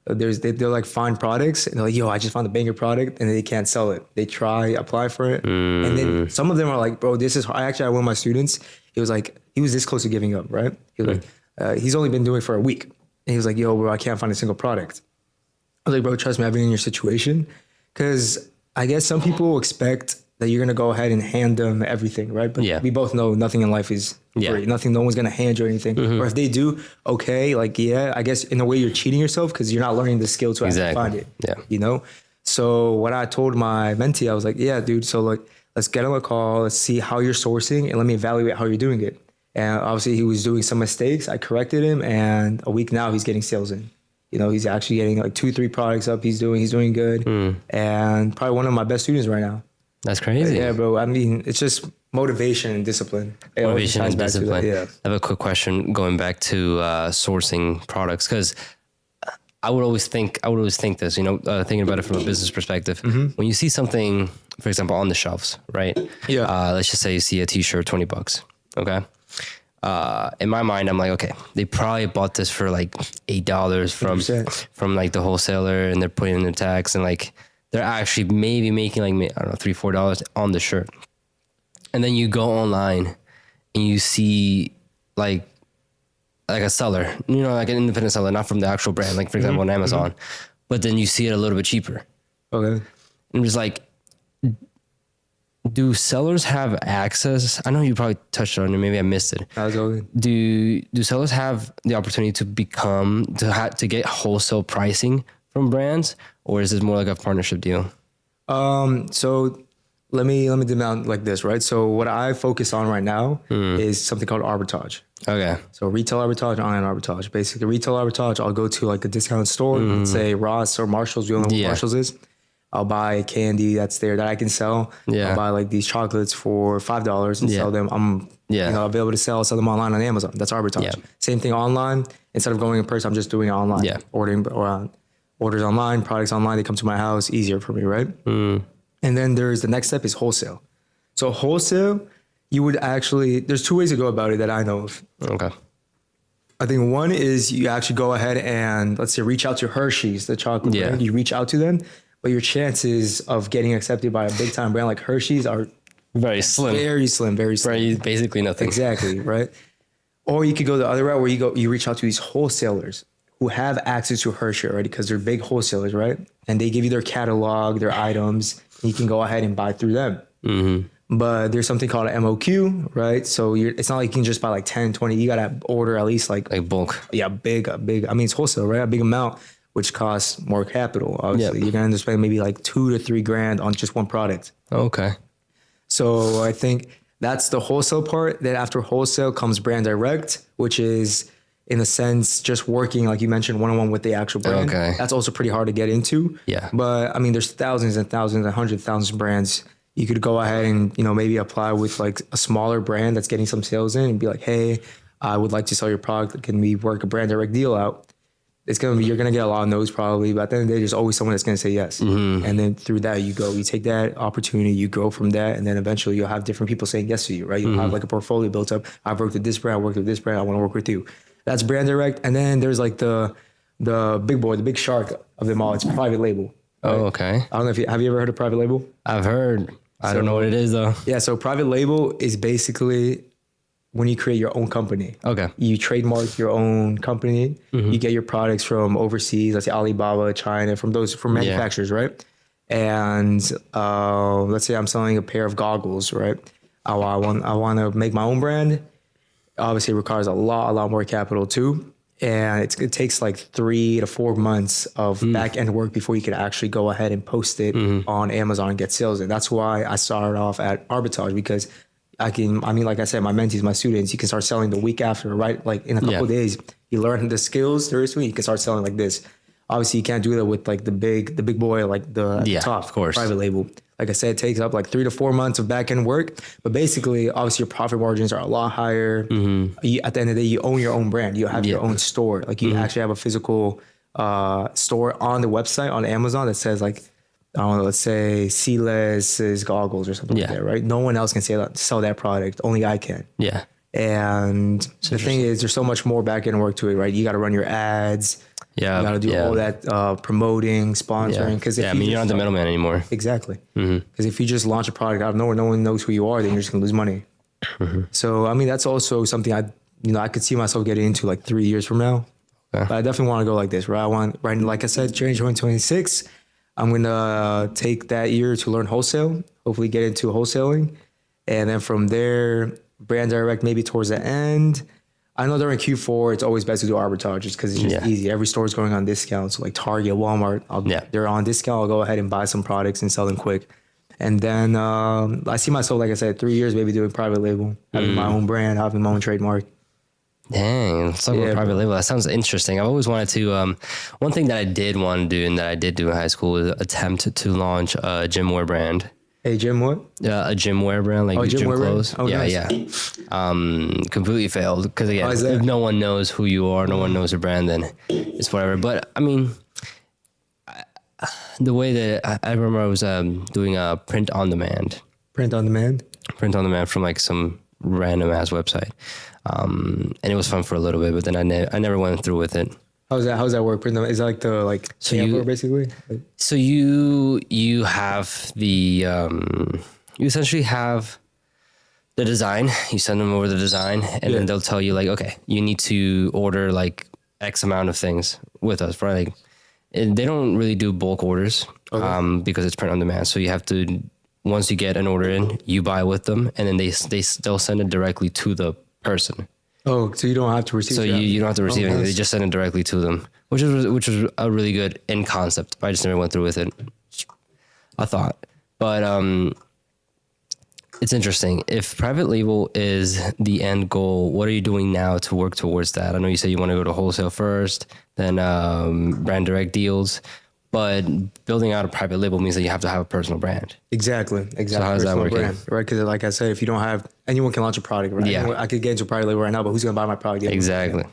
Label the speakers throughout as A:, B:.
A: they're like find products and they're like, yo, I just found a banger product, and they can't sell it. They try apply for it, and then some of them are like, bro, this is hard. Actually, one of my students, he was like, he was this close to giving up, right? He was like, he's only been doing it for a week, and he was like, yo, bro, I can't find a single product. I was like, bro, trust me, I've been in your situation, because I guess some people expect that you're gonna go ahead and hand them everything, right? But we both know nothing in life is free. Nothing, no one's gonna hand you anything. Or if they do, okay, like I guess in a way you're cheating yourself because you're not learning the skill to actually find it. Yeah, you know. So what I told my mentee, I was like, yeah, dude. So like, let's get on a call. Let's see how you're sourcing, and let me evaluate how you're doing it. And obviously, he was doing some mistakes. I corrected him, and a week now he's getting sales in. You know, he's actually getting like 2-3 products up. He's doing good, and probably one of my best students right now.
B: That's crazy.
A: Yeah, bro. I mean, it's just motivation and discipline.
B: Motivation and discipline. Yeah. I have a quick question going back to sourcing products, because I would always think this, you know, thinking about it from a business perspective. When you see something, for example, on the shelves, right? Yeah. Let's just say you see a t-shirt, $20. Okay. In my mind, I'm like, okay, they probably bought this for like $8 from like the wholesaler, and they're putting in their tax, and like, they're actually maybe making like, I don't know, $3-4 on the shirt. And then you go online and you see like a seller, you know, like an independent seller, not from the actual brand, like for example, on Amazon, but then you see it a little bit cheaper. Okay. I'm just like, do sellers have access? I know you probably touched on it, maybe I missed it. Do sellers have the opportunity to get wholesale pricing from brands, or is this more like a partnership deal?
A: So let me dim out like this, right? So what I focus on right now is something called arbitrage. Okay. So retail arbitrage, online arbitrage. Basically, retail arbitrage, I'll go to like a discount store, let's say Ross or Marshalls. You know what Marshalls is? I'll buy candy that's there that I can sell. Yeah. I'll buy like these chocolates for $5 and sell them. I'll be able to sell them online on Amazon. That's arbitrage. Yeah. Same thing online. Instead of going in person, I'm just doing it online. Yeah. Orders online, products online, they come to my house, easier for me, right? And then the next step is wholesale. So wholesale, you would actually, there's 2 ways to go about it that I know of. Okay. I think one is you actually go ahead and, let's say, reach out to Hershey's, the chocolate brand. You reach out to them, but your chances of getting accepted by a big time brand like Hershey's are
B: very slim.
A: Very slim.
B: Basically nothing.
A: Exactly, right? Or you could go the other route where you reach out to these wholesalers who have access to Hershey already, because they're big wholesalers, right? And they give you their catalog, their items, and you can go ahead and buy through them. But there's something called an MOQ, right? So it's not like you can just buy like 10, 20. You got to order at least like
B: bulk.
A: Yeah, big. I mean, it's wholesale, right? A big amount, which costs more capital. Obviously, you're going to end up spending maybe like $2,000 to $3,000 on just one product. Okay. So I think that's the wholesale part. Then after wholesale comes brand direct, which is, in a sense, just working, like you mentioned, one-on-one with the actual brand. Okay. That's also pretty hard to get into. Yeah. But I mean, there's thousands and thousands and hundreds of thousands of brands. You could go ahead and, you know, maybe apply with like a smaller brand that's getting some sales in and be like, hey, I would like to sell your product. Can we work a brand direct deal out? You're going to get a lot of no's probably, but at the end of the day, there's always someone that's going to say yes. And then through that, you take that opportunity, you grow from that. And then eventually you'll have different people saying yes to you, right? You'll have like a portfolio built up. I've worked with this brand, I worked with this brand, I want to work with you. That's brand direct. And then there's like the big boy, the big shark of them all. It's private label. Right? Oh, okay. I don't know have you ever heard of private label?
B: I've heard. I don't know what it is though.
A: Yeah. So private label is basically when you create your own company. Okay. You trademark your own company. You get your products from overseas, let's say Alibaba, China, from manufacturers, right? And let's say I'm selling a pair of goggles, right? I want to make my own brand. Obviously, it requires a lot more capital too. And it takes like 3 to 4 months of back end work before you can actually go ahead and post it on Amazon and get sales. And that's why I started off at arbitrage, because like I said, my mentees, my students, you can start selling the week after, right? Like in a couple of days, you learn the skills seriously, you can start selling like this. Obviously, you can't do that with like the big boy, like the top, of course, private label. Like I said, it takes up like 3 to 4 months of back end work. But basically, obviously, your profit margins are a lot higher. At the end of the day, you own your own brand. You have your own store. Like you actually have a physical store on the website on Amazon that says like, I don't know, let's say Sealess goggles or something like that, right? No one else can sell that product. Only I can. Yeah. And the thing is, there's so much more back end work to it, right? You got to run your ads.
B: Yeah.
A: You got to do all that promoting, sponsoring. Because
B: you're not the middleman anymore.
A: Exactly. Because if you just launch a product out of nowhere, no one knows who you are, then you're just gonna lose money. So I mean, that's also something I could see myself getting into like 3 years from now. Okay. But I definitely want to go like this, right? Like I said, during 2026, I'm gonna take that year to learn wholesale. Hopefully, get into wholesaling, and then from there, brand direct maybe towards the end. I know during Q4, it's always best to do arbitrage just because it's just easy. Every store is going on discount. So like Target, Walmart, they're on discount. I'll go ahead and buy some products and sell them quick. And then I see myself, like I said, 3 years maybe doing private label, having my own brand, having my own trademark.
B: Dang, let's talk about private label. That sounds interesting. I've always wanted to, one thing that I did want to do and that I did do in high school was attempt to launch a gym wear brand.
A: A gym what?
B: A gym wear brand, like gym clothes.
A: Oh, nice.
B: Completely failed because again, if no one knows who you are, no one knows your brand, then it's whatever. But I mean, the way that I remember I was doing a print on demand from like some random ass website, and it was fun for a little bit, but then I never went through with it.
A: How's that work? Is that like the sample basically?
B: So you have the you essentially have the design. You send them over the design, and then they'll tell you like, okay, you need to order like X amount of things with us, right? Like, and they don't really do bulk orders because it's print on demand. So you have to, once you get an order in, you buy with them, and then they'll send it directly to the person.
A: Oh, so you don't have to receive.
B: So you don't have to receive anything. They just send it directly to them, which was a really good end concept. I just never went through with it. I thought, but it's interesting. If private label is the end goal, what are you doing now to work towards that? I know you said you want to go to wholesale first, then brand direct deals. But building out a private label means that you have to have a personal brand.
A: Exactly.
B: So how does that work?
A: Right? Because like I said, if you don't have, anyone can launch a product, right?
B: Yeah.
A: I could get into a private label right now, but who's going to buy my product?
B: Exactly.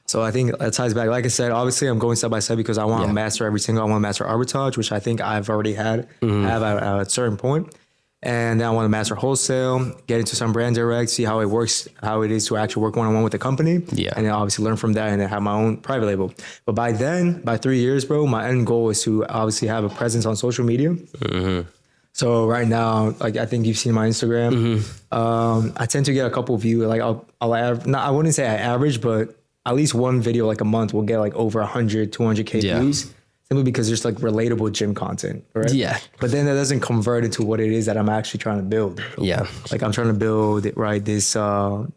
A: So I think that ties back. Like I said, obviously I'm going step by step because I want to master I want to master arbitrage, which I think I've already have at a certain point. And then I want to master wholesale, get into some brand direct, see how it works, how it is to actually work one-on-one with the company.
B: Yeah.
A: And then obviously learn from that and then have my own private label. But by 3 years, bro, my end goal is to obviously have a presence on social media. So right now, like I think you've seen my Instagram. I tend to get a couple views. Like I wouldn't say I average, but at least one video like a month will get like over 100, 200K views. Simply because there's like relatable gym content, right?
B: Yeah.
A: But then that doesn't convert into what it is that I'm actually trying to build.
B: Yeah.
A: Like I'm trying to build, right, this brand,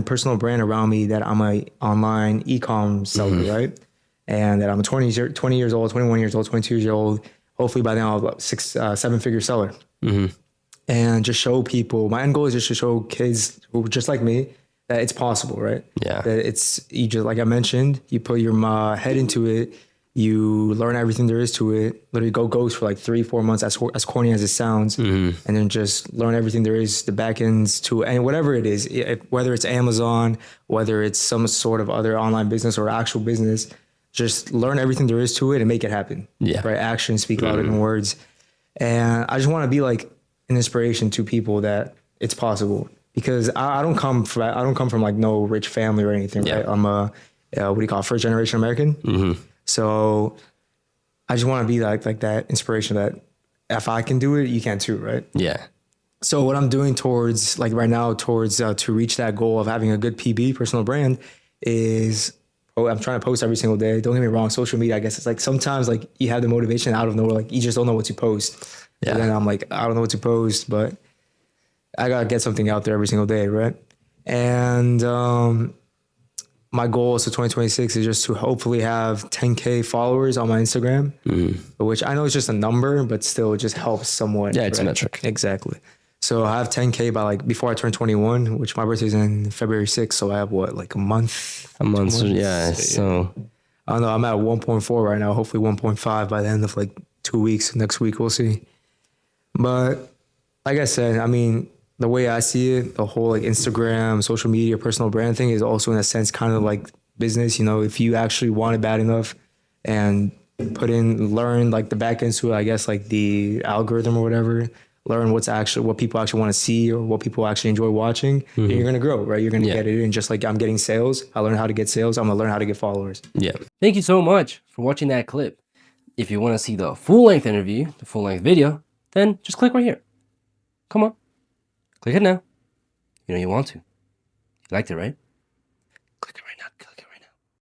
A: personal brand around me that I'm a online e-com seller, right? And that I'm a 20 years old, 21 years old, 22 years old. Hopefully by then I'll have a 7-figure seller. And just show people, my end goal is just to show kids who are just like me, that it's possible, right?
B: Yeah.
A: That you just, like I mentioned, you put your head into it, you learn everything there is to it, literally go ghost for like 3-4 months, as corny as it sounds, and then just learn everything there is, the back ends to, and whatever it is, whether it's Amazon, whether it's some sort of other online business or actual business, just learn everything there is to it and make it happen.
B: Yeah.
A: Right? Actions speak louder than words. And I just want to be like an inspiration to people that it's possible. Because I don't come from like no rich family or anything, right? I'm a first generation American. So I just want to be like that inspiration that if I can do it, you can too, right?
B: Yeah.
A: So what I'm doing towards like right now to reach that goal of having a good PB, personal brand, is I'm trying to post every single day. Don't get me wrong, social media, I guess it's like sometimes like you have the motivation out of nowhere, like you just don't know what to post. Yeah. And then I'm like, I don't know what to post, but I gotta get something out there every single day, right? And my goal for 2026 is just to hopefully have 10K followers on my Instagram, which I know is just a number, but still it just helps somewhat.
B: Yeah, it's a metric.
A: Exactly. So I have 10K by like before I turn 21, which my birthday is in February 6th. So I have like a month?
B: Yeah. So
A: I don't know. I'm at 1.4 right now. Hopefully 1.5 by the end of like 2 weeks. Next week we'll see. But like I said, I mean, the way I see it, the whole like Instagram, social media, personal brand thing is also in a sense kind of like business. You know, if you actually want it bad enough and learn like the back end to it, I guess like the algorithm or whatever, learn what people actually want to see or what people actually enjoy watching, and you're gonna grow, right? You're gonna get it in. Just like I'm getting sales, I learned how to get sales. I'm gonna learn how to get followers.
B: Yeah. Thank you so much for watching that clip. If you want to see the full-length interview, the full-length video, then just click right here. Come on, click it now. You know you want to. You liked it, right? Click it right now.